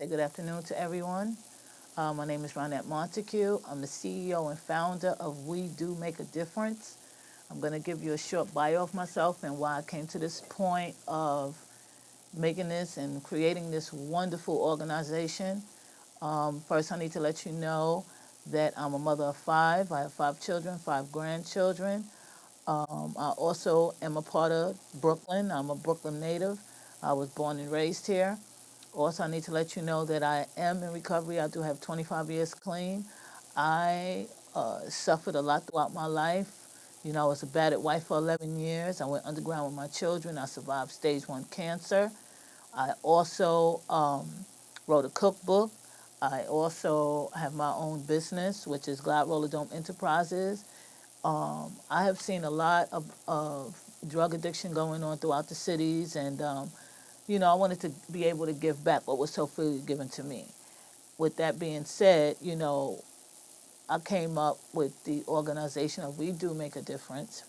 Say good afternoon to everyone. My name is Ronnet Montague. I'm the CEO and founder of We Do Make a Difference. I'm going to give you a short bio of myself and why I came to this point of making this and creating this wonderful organization. First, I need to let you know that I'm a mother of five. I have five children, five grandchildren. I also am a part of Brooklyn. I'm a Brooklyn native. I was born and raised here. Also, I need to let you know that I am in recovery. I do have 25 years clean. I suffered a lot throughout my life. I was a battered wife for 11 years. I went underground with my children. I survived stage 1 cancer. I also wrote a cookbook. I also have my own business, which is Glad Roller Dome Enterprises. I have seen a lot of drug addiction going on throughout the cities, and I wanted to be able to give back what was so freely given to me. With that being said, I came up with the organization of We Do Make a Difference.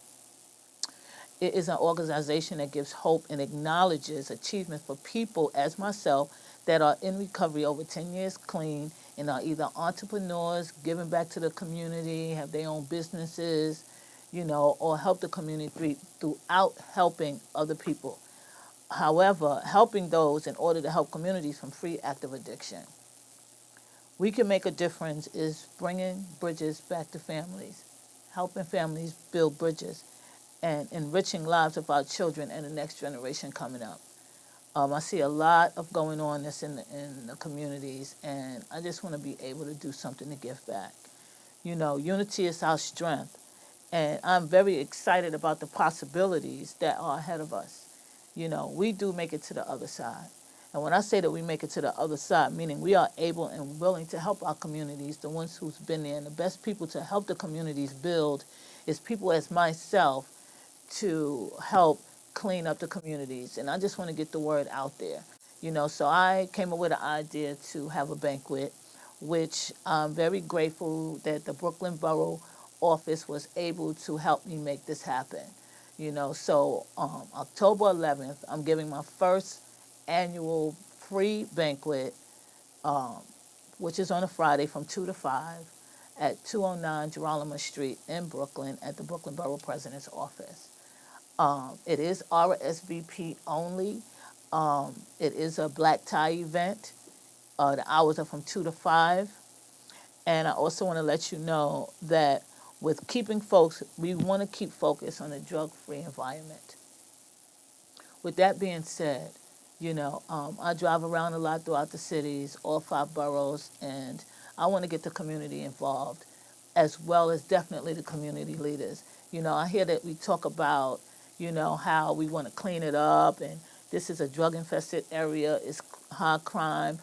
It is an organization that gives hope and acknowledges achievements for people as myself that are in recovery over 10 years clean and are either entrepreneurs, giving back to the community, have their own businesses, or help the community throughout helping other people. However, helping those in order to help communities from free active addiction. We can make a difference is bringing bridges back to families, helping families build bridges, and enriching lives of our children and the next generation coming up. I see a lot of going on this in the communities, and I just want to be able to do something to give back. Unity is our strength, and I'm very excited about the possibilities that are ahead of us. We do make it to the other side. And when I say that we make it to the other side, meaning we are able and willing to help our communities, the ones who's been there, and the best people to help the communities build is people as myself to help clean up the communities. And I just want to get the word out there. So I came up with an idea to have a banquet, which I'm very grateful that the Brooklyn Borough office was able to help me make this happen. So October 11th, I'm giving my first annual free banquet, um, which is on a Friday from 2 to 5 at 209 Geralama Street in Brooklyn at the Brooklyn Borough President's Office. It is RSVP only. It is a black tie event. The hours are from 2 to 5. And I also want to let you know that with keeping folks, we want to keep focus on a drug-free environment. With that being said, I drive around a lot throughout the cities, all five boroughs, and I want to get the community involved, as well as definitely the community leaders. I hear that we talk about, how we want to clean it up, and this is a drug-infested area, it's high crime,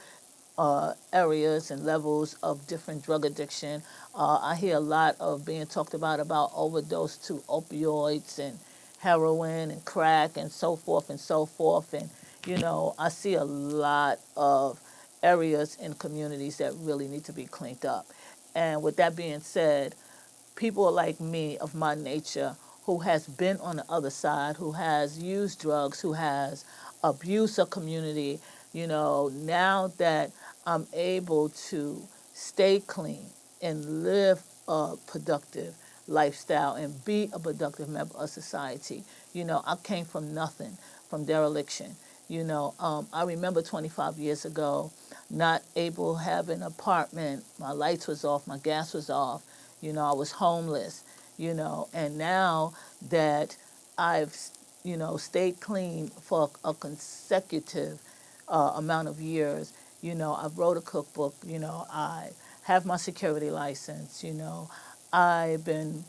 areas and levels of different drug addiction. I hear a lot of being talked about overdose to opioids and heroin and crack and so forth and so forth. And, I see a lot of areas in communities that really need to be cleaned up. And with that being said, people like me of my nature who has been on the other side, who has used drugs, who has abused a community, now that I'm able to stay clean and live a productive lifestyle and be a productive member of society. I came from nothing, from dereliction. I remember 25 years ago, not able to have an apartment. My lights was off, my gas was off. I was homeless. And now that I've, stayed clean for a consecutive amount of years, I wrote a cookbook. I have my security license. I've been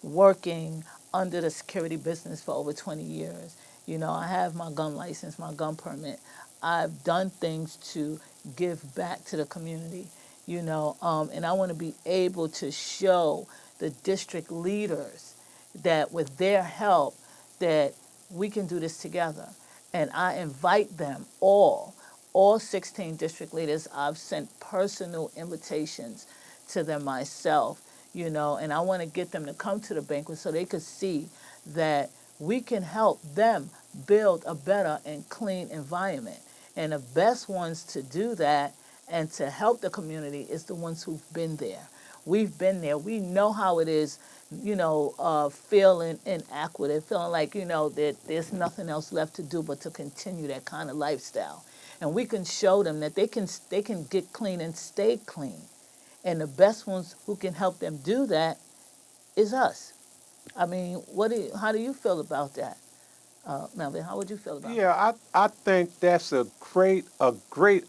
working under the security business for over 20 years. I have my gun license, my gun permit. I've done things to give back to the community, and I want to be able to show the district leaders that with their help that we can do this together. And I invite them all 16 district leaders. I've sent personal invitations to them myself, and I want to get them to come to the banquet so they could see that we can help them build a better and clean environment. And the best ones to do that and to help the community is the ones who've been there. We've been there. We know how it is, feeling inadequate, feeling like, that there's nothing else left to do but to continue that kind of lifestyle. And we can show them that they can get clean and stay clean. And the best ones who can help them do that is us. I mean, how do you feel about that, Melvin? How would you feel about that? Yeah, I think that's a great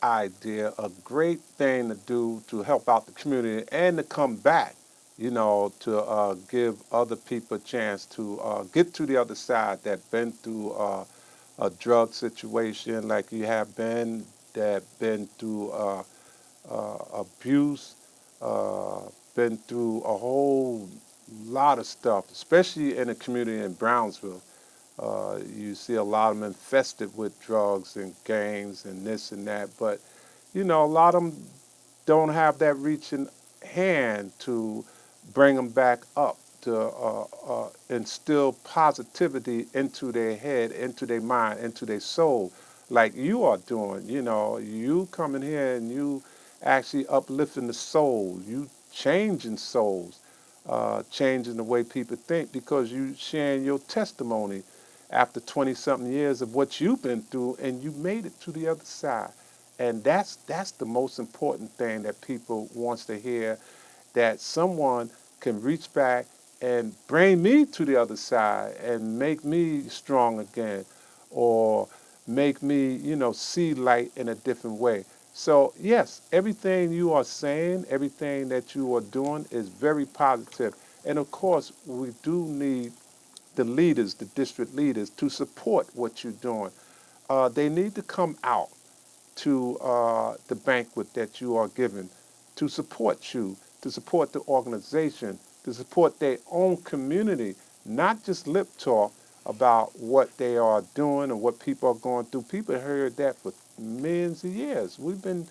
idea, a great thing to do to help out the community and to come back, to give other people a chance to get to the other side that been through a drug situation like you have been, that been through abuse, uh, been through a whole lot of stuff, especially in the community in Brownsville. You see a lot of them infested with drugs and gangs and this and that, but a lot of them don't have that reaching hand to bring them back up, to instill positivity into their head, into their mind, into their soul, like you are doing. You coming here and you actually uplifting the soul, you changing souls, changing the way people think because you sharing your testimony after 20 something years of what you've been through and you made it to the other side. And that's the most important thing that people wants to hear, that someone can reach back and bring me to the other side and make me strong again, or make me, see light in a different way. So yes, everything you are saying, everything that you are doing is very positive. And of course, we do need the leaders, the district leaders, to support what you're doing. They need to come out to the banquet that you are giving, to support you, to support the organization, to support their own community, not just lip talk about what they are doing and what people are going through. People heard that for millions of years. We've been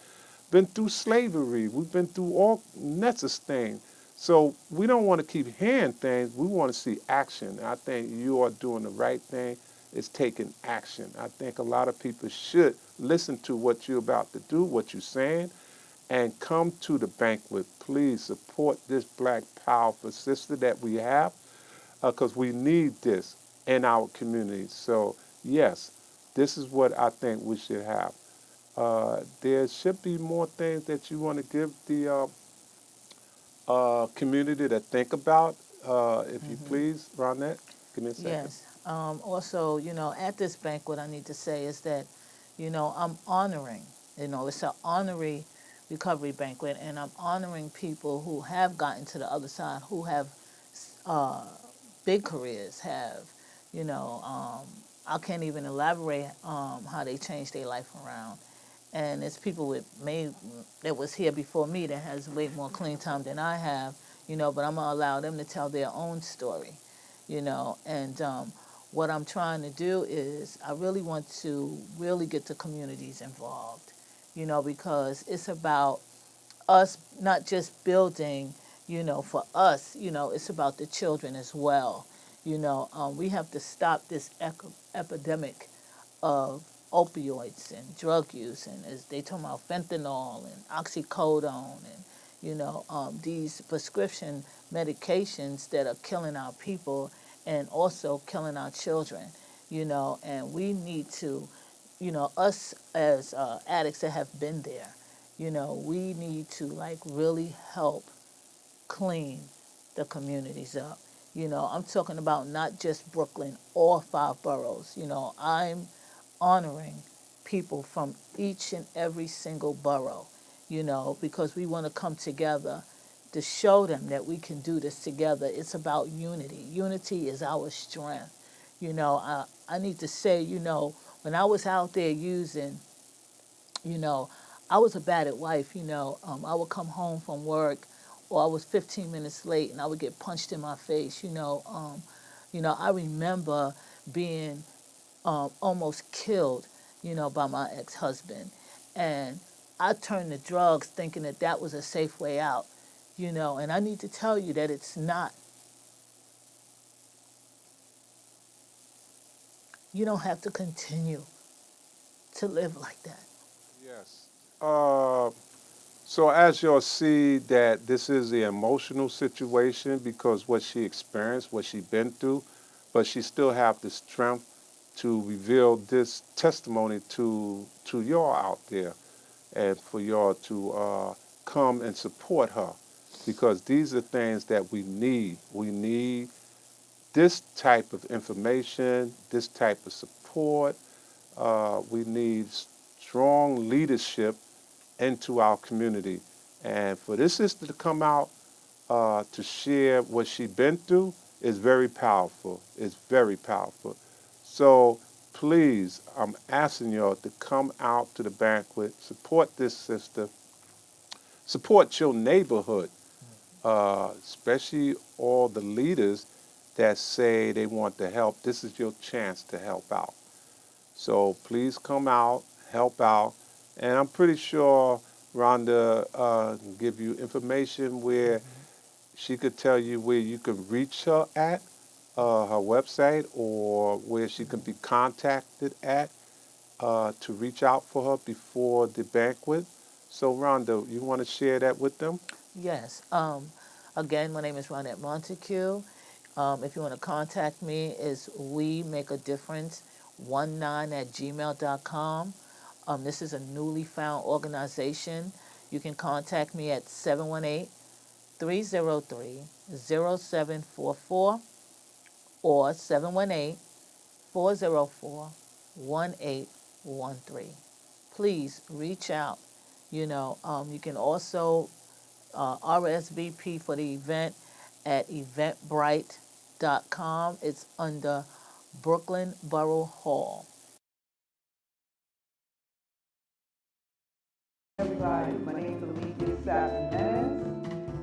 through slavery. We've been through all nets of things. So we don't want to keep hearing things. We want to see action. I think you are doing the right thing. It's taking action. I think a lot of people should listen to what you're about to do, what you're saying, and come to the banquet. Please support this black powerful sister that we have, because we need this in our community. So yes, this is what I think we should have. There should be more things that you want to give the community to think about. If you Hmm. please, Ronette, give me a second. Yes. Also, at this banquet, I need to say is that, I'm honoring, it's an honorary recovery banquet, and I'm honoring people who have gotten to the other side, who have uh, big careers, have, you know, um, I can't even elaborate how they changed their life around. And it's people that was here before me that has way more clean time than I have, but I'm gonna allow them to tell their own story, and what I'm trying to do is I really want to really get the communities involved, because it's about us not just building, for us, it's about the children as well. We have to stop this epidemic of opioids and drug use, and as they talk about fentanyl and oxycodone, and these prescription medications that are killing our people and also killing our children. And we need to, us as addicts that have been there, we need to like really help clean the communities up. I'm talking about not just Brooklyn, all five boroughs. I'm honoring people from each and every single borough, because we want to come together to show them that we can do this together. It's about unity. Unity is our strength. I need to say, when I was out there using, you know, I was a battered wife. I would come home from work, or I was 15 minutes late, and I would get punched in my face. I remember being almost killed, by my ex-husband, and I turned to drugs thinking that that was a safe way out. And I need to tell you that it's not. You don't have to continue to live like that. Yes. So as you'll see that this is the emotional situation because what she experienced, what she been through, but she still have the strength to reveal this testimony to y'all out there and for y'all to come and support her because these are things that we need. We need this type of information, this type of support. We need strong leadership into our community. And for this sister to come out to share what she's been through is very powerful. It's very powerful. So please, I'm asking y'all to come out to the banquet, support this sister, support your neighborhood, especially all the leaders that say they want to help. This is your chance to help out. So please come out, help out. And I'm pretty sure Rhonda can give you information where she could tell you where you can reach her at, her website, or where she can be contacted at to reach out for her before the banquet. So Rhonda, you want to share that with them? Yes. Again, my name is Ronnet Montague. If you want to contact me, is we make a difference 19 at gmail.com. This is a newly found organization. You can contact me at 718-303-0744 or 718-404-1813. Please reach out. You can also RSVP for the event at eventbrite.com. It's under Brooklyn Borough Hall. Everybody, my name is Aleathea,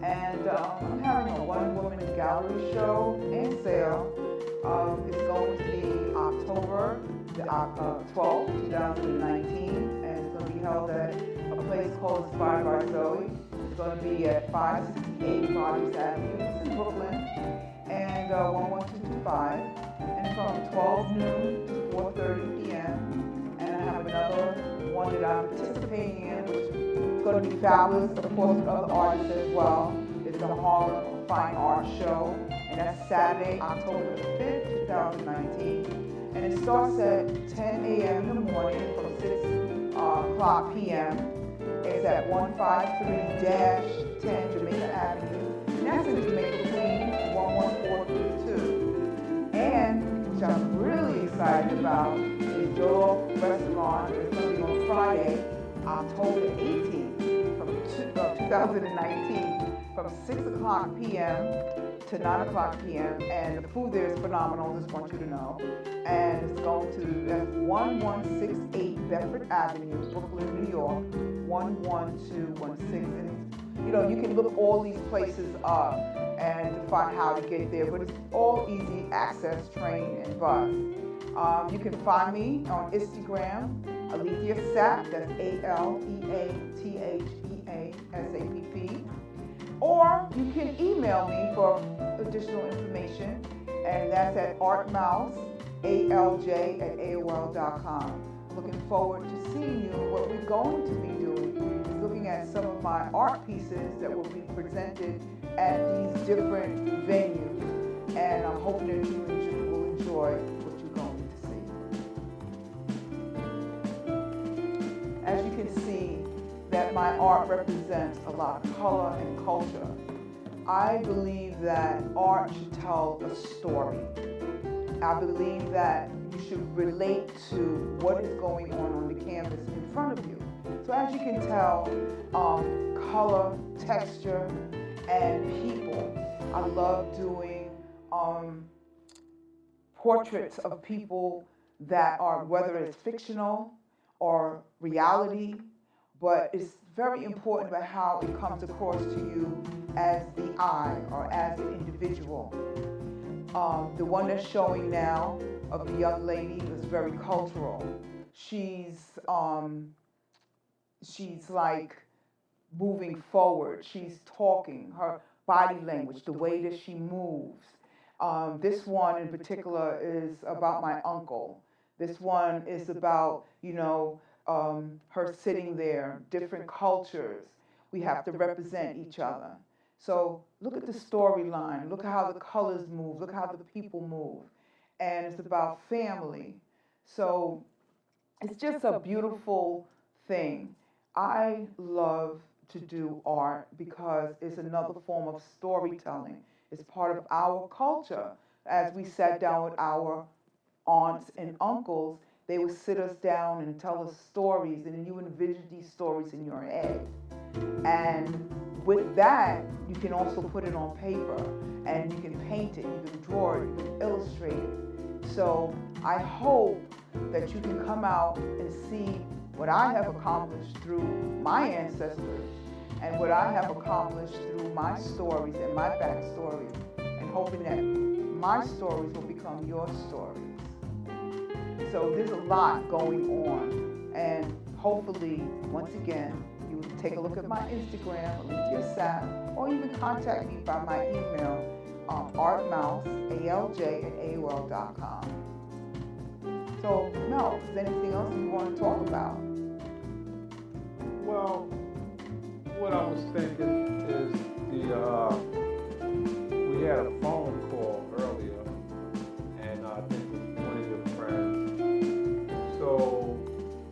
and I'm having a one-woman gallery show and sale. It's going to be October the 12th, 2019, and it's going to be held at a place called Inspired by Zoe. It's going to be at 568 Rogers Avenue in Brooklyn, and 11225, and from 12 noon to 4:30 p.m. And I have another one that I'm participating in, which is going to be fabulous, of course, with other artists as well. It's the Harlem Fine Art Show, and that's Saturday, October 5th, 2019. And it starts at 10 a.m. in the morning from 6 o'clock p.m. It's at 153-10 Jamaica Avenue, and that's in Jamaica, Queens, 11432. And, which I'm really excited about, is Jolo Restaurant. It's going to be on Friday, October 18th, from 2019, from 6 o'clock p.m. to 9 o'clock p.m. And the food there is phenomenal, just want you to know. And it's going to 1168 Bedford Avenue, Brooklyn, New York, 11216. And you can look all these places up and to find how to get there, but it's all easy access, train, and bus. You can find me on Instagram, Aleathea Sapp, that's AleatheaSapp, or you can email me for additional information, and that's at artmousealj@aol.com. Looking forward to seeing you. What we're going to be doing is looking at some of my art pieces that will be presented at these different venues, and I'm hoping that you will enjoy what you're going to see. As you can see, that my art represents a lot of color and culture. I believe that art should tell a story. I believe that you should relate to what is going on the canvas in front of you. So as you can tell, color, texture, and people. I love doing portraits of people that are, whether it's fictional or reality, but it's very important about how it comes across to you as the I or as the individual. The one that's showing now of the young lady is very cultural. She's like moving forward. She's talking, her body language, the way that she moves. This one in particular is about my uncle. This one is about, her sitting there, different cultures. We have to represent each other. So look at the storyline. Look how the colors move. Look how the people move. And it's about family. So it's just a beautiful thing. I love to do art because it's another form of storytelling. It's part of our culture. As we sat down with our aunts and uncles, they would sit us down and tell us stories, and you envision these stories in your head. And with that, you can also put it on paper, and you can paint it, you can draw it, you can illustrate it. So I hope that you can come out and see what I have accomplished through my ancestors and what I have accomplished through my stories and my backstories, and hoping that my stories will become your stories. So there's a lot going on, and hopefully, once again, you will take a look at my Instagram, Aleathea Sapp, or even contact me by my email, artmouse@AOL.com. So, Mel, is there anything else you want to talk about? Well, what I was thinking is we had a phone call earlier, and I think it was one of your friends. So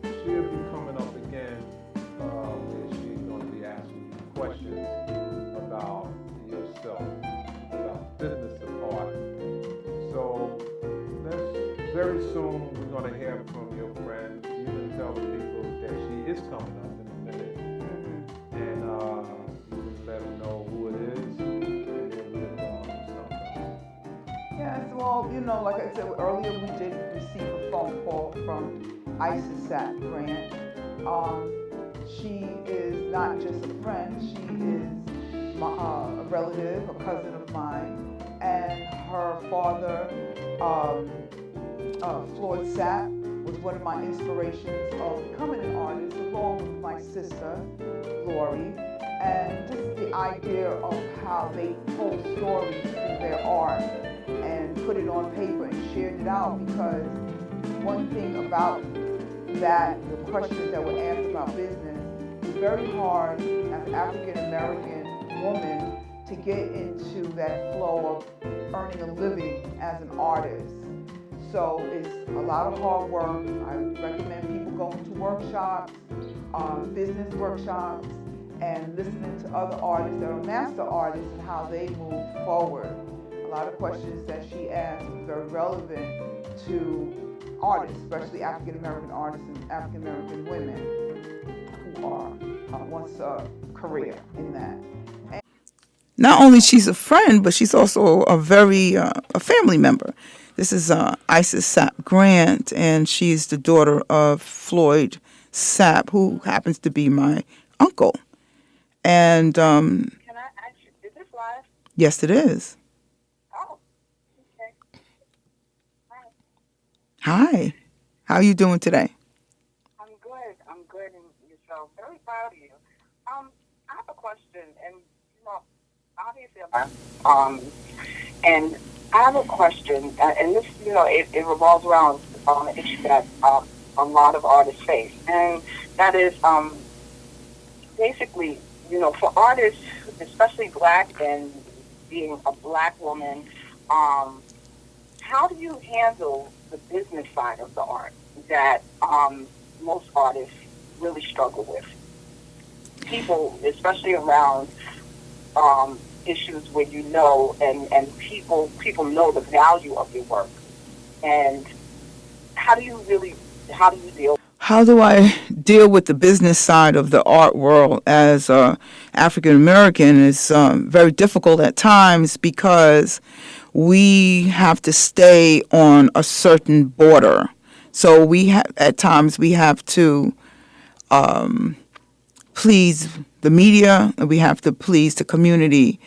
she'll be coming up again, where she's going to be asking questions about yourself, about business of art. So very soon we're going to hear from your friend. You can tell the people that she is coming up in a minute, and you can let them know who it is, and then we'll go on to something. Yes, well, like I said earlier, we did receive a phone call from Isis Sapp Grant. She is not just a friend, she is a relative, a cousin of mine, and her father, Floyd Sapp, was one of my inspirations of becoming an artist, along with my sister, Lori, and just the idea of how they told stories through their art and put it on paper and shared it out. Because one thing about that, the questions that were asked about business, it's very hard as an African American woman to get into that flow of earning a living as an artist. So it's a lot of hard work. I recommend people going to workshops, business workshops, and listening to other artists that are master artists and how they move forward. A lot of questions that she asked are very relevant to artists, especially African American artists and African American women who are wants a career in that. Not only she's a friend, but she's also a family member. This is Isis Sapp Grant, and she's the daughter of Floyd Sapp, who happens to be my uncle. And Can I ask you, is this live? yes, it is. Oh, okay. Hi. Hi, how are you doing today? I'm good, and yourself. Very proud of you. I have a question, and obviously, and I have a question, and this, it revolves around an issue that a lot of artists face, and that is basically, for artists, especially black, and being a black woman, how do you handle the business side of the art that most artists really struggle with? People, especially around issues where and people know the value of your work, and how do you deal? How do I deal with the business side of the art world as African American is very difficult at times, because we have to stay on a certain border. So at times we have to please the media, and we have to please the community,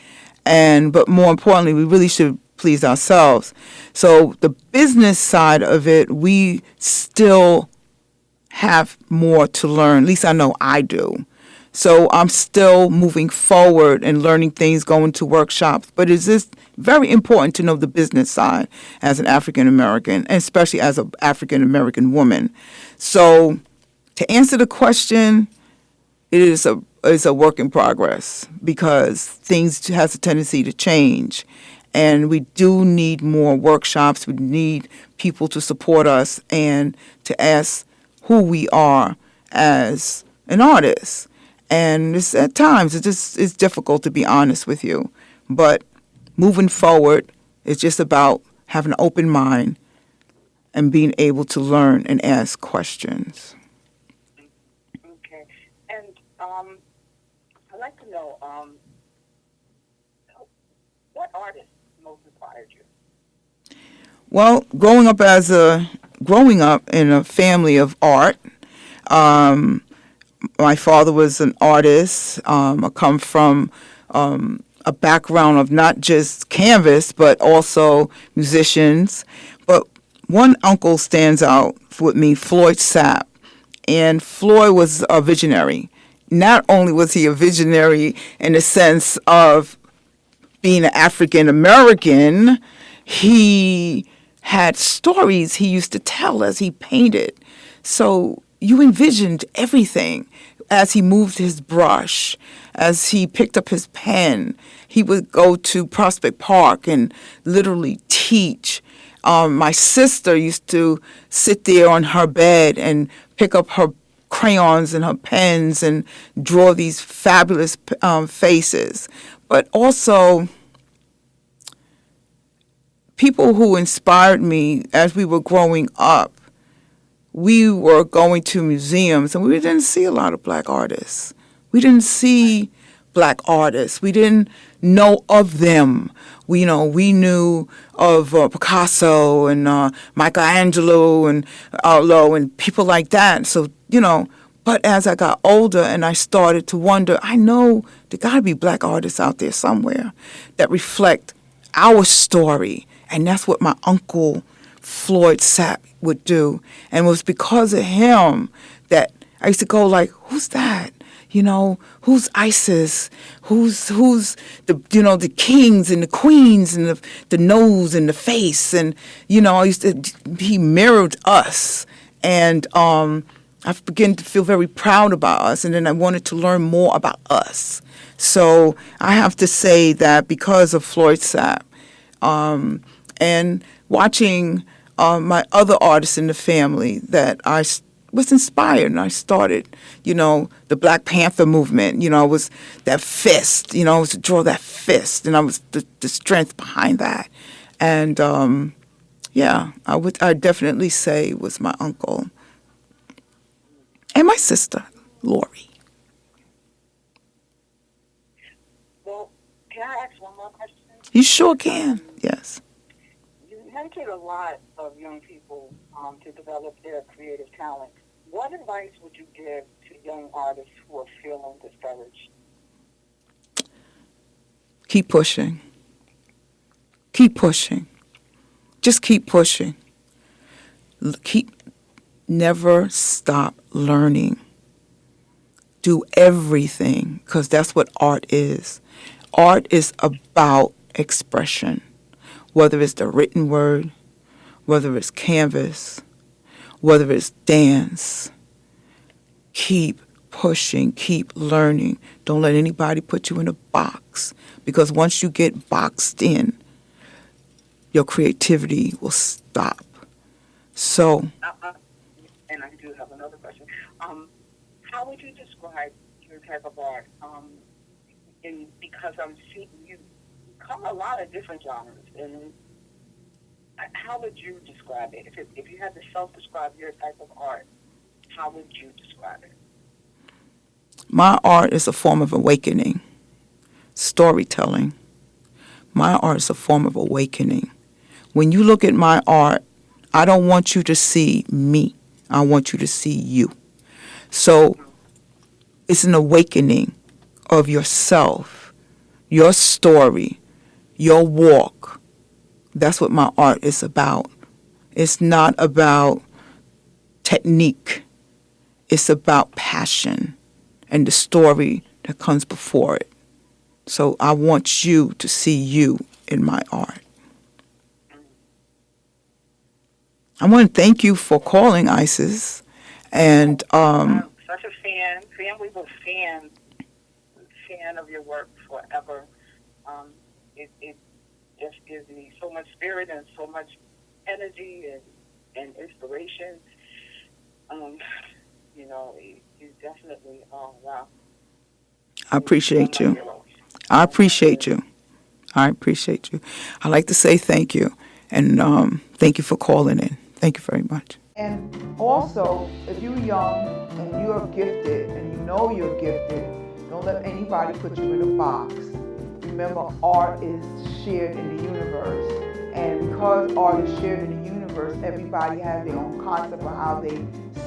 but more importantly, we really should please ourselves. So the business side of it, we still have more to learn. At least I know I do. So I'm still moving forward and learning things, going to workshops. But it is very important to know the business side as an African American, and especially as an African American woman. So to answer the question, it is a work in progress because things has a tendency to change. And we do need more workshops. We need people to support us and to ask who we are as an artist. And at times it's difficult, to be honest with you. But moving forward, it's just about having an open mind and being able to learn and ask questions. Okay. And I'd like to know what artist most inspired you? Well, growing up in a family of art, my father was an artist. I come from a background of not just canvas, but also musicians. But one uncle stands out with me, Floyd Sapp. And Floyd was a visionary. Not only was he a visionary in the sense of being an African American, he had stories he used to tell as he painted. So you envisioned everything as he moved his brush, as he picked up his pen. He would go to Prospect Park and literally teach. My sister used to sit there on her bed and pick up her crayons and her pens and draw these fabulous faces. But also, people who inspired me as we were growing up, we were going to museums and we didn't see a lot of black artists. We didn't see black artists. We didn't know of them. We knew of Picasso and Michelangelo and people like that. So, but as I got older and I started to wonder, I know there got to be black artists out there somewhere that reflect our story. And that's what my uncle Floyd Sapp would do. And it was because of him that I used to go like, who's that? Who's Isis? Who's the kings and the queens and the nose and the face? And, he mirrored us. And I began to feel very proud about us. And then I wanted to learn more about us. So I have to say that because of Floyd Sapp, and watching my other artists in the family, that I was inspired, and I started, the Black Panther movement. I was that fist, I was to draw that fist, and I was the strength behind that. And I definitely say it was my uncle and my sister, Lori. Well, can I ask one more question? You sure can. Yes. You mentored a lot of young people to develop their creative talent. What advice would you give to young artists who are feeling discouraged? Keep pushing. Keep pushing. Just keep pushing. Never stop learning. Do everything, because that's what art is. Art is about expression, whether it's the written word, whether it's canvas, whether it's dance. Keep pushing, keep learning. Don't let anybody put you in a box, because once you get boxed in, your creativity will stop. So, and I do have another question. How would you describe your type of art? Because I'm seeing you cover a lot of different genres, and how would you describe it? If you had to self-describe your type of art, how would you describe it? My art is a form of awakening, storytelling. My art is a form of awakening. When you look at my art, I don't want you to see me. I want you to see you. So it's an awakening of yourself, your story, your walk. That's what my art is about. It's not about technique. It's about passion. and the story that comes before it. So I want you to see you in my art. I want to thank you for calling, Isis. And I'm such a fan. We were fan of your work forever. It just gives me so much spirit and so much energy and inspiration. You definitely, wow. I appreciate you. I appreciate you. I appreciate you. I like to say thank you. And thank you for calling in. Thank you very much. And also, if you're young and you're gifted and you know you're gifted, don't let anybody put you in a box. Remember, art is shared in the universe. And because art is shared in the universe, everybody has their own concept of how they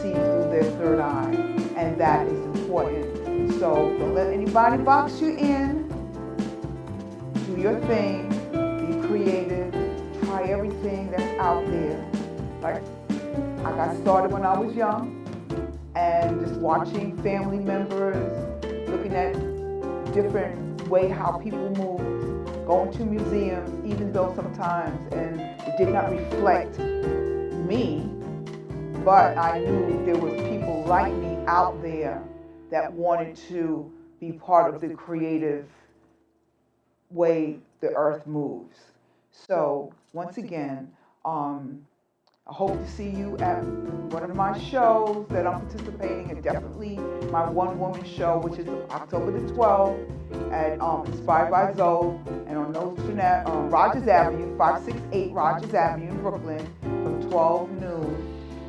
see through their third eye. And that is important. So don't let anybody box you in. Do your thing. Be creative. Try everything that's out there. Like, I got started when I was young, and just watching family members, looking at different way how people move, going to museums, even though sometimes, and it did not reflect me, but I knew there was people like me out there that wanted to be part of the creative way the earth moves. So once again, I hope to see you at one of my shows that I'm participating in. Definitely my one-woman show, which is October the 12th at Inspired by Zoe and on Rogers Avenue, 568 Rogers Avenue in Brooklyn, from 12 noon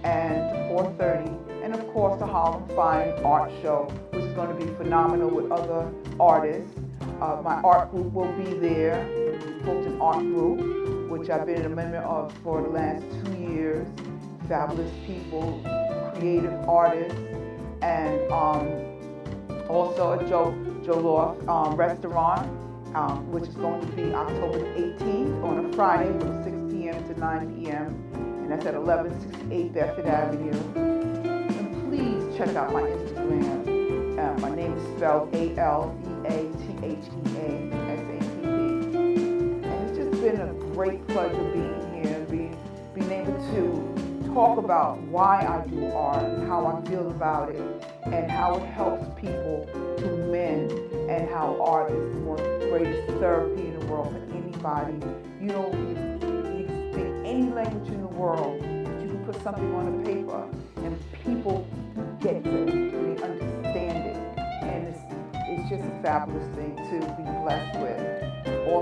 and to 4:30. And of course, the Harlem Fine Art Show, which is going to be phenomenal with other artists. My art group will be there, Fulton Art Group, which I've been a member of for the last 2 years. Fabulous people, creative artists, and also a Joe Loft restaurant, which is going to be October 18th on a Friday from 6 p.m. to 9 p.m. And that's at 1168 Bedford Avenue. And please check out my Instagram. My name is spelled ALEATHEA SATB. And it's just been a great pleasure being here and being able to talk about why I do art and how I feel about it and how it helps people to mend and how art is the greatest therapy in the world for anybody. You can speak any language in the world, but you can put something on a paper and people get it, they understand it. And it's just a fabulous thing to be blessed with. All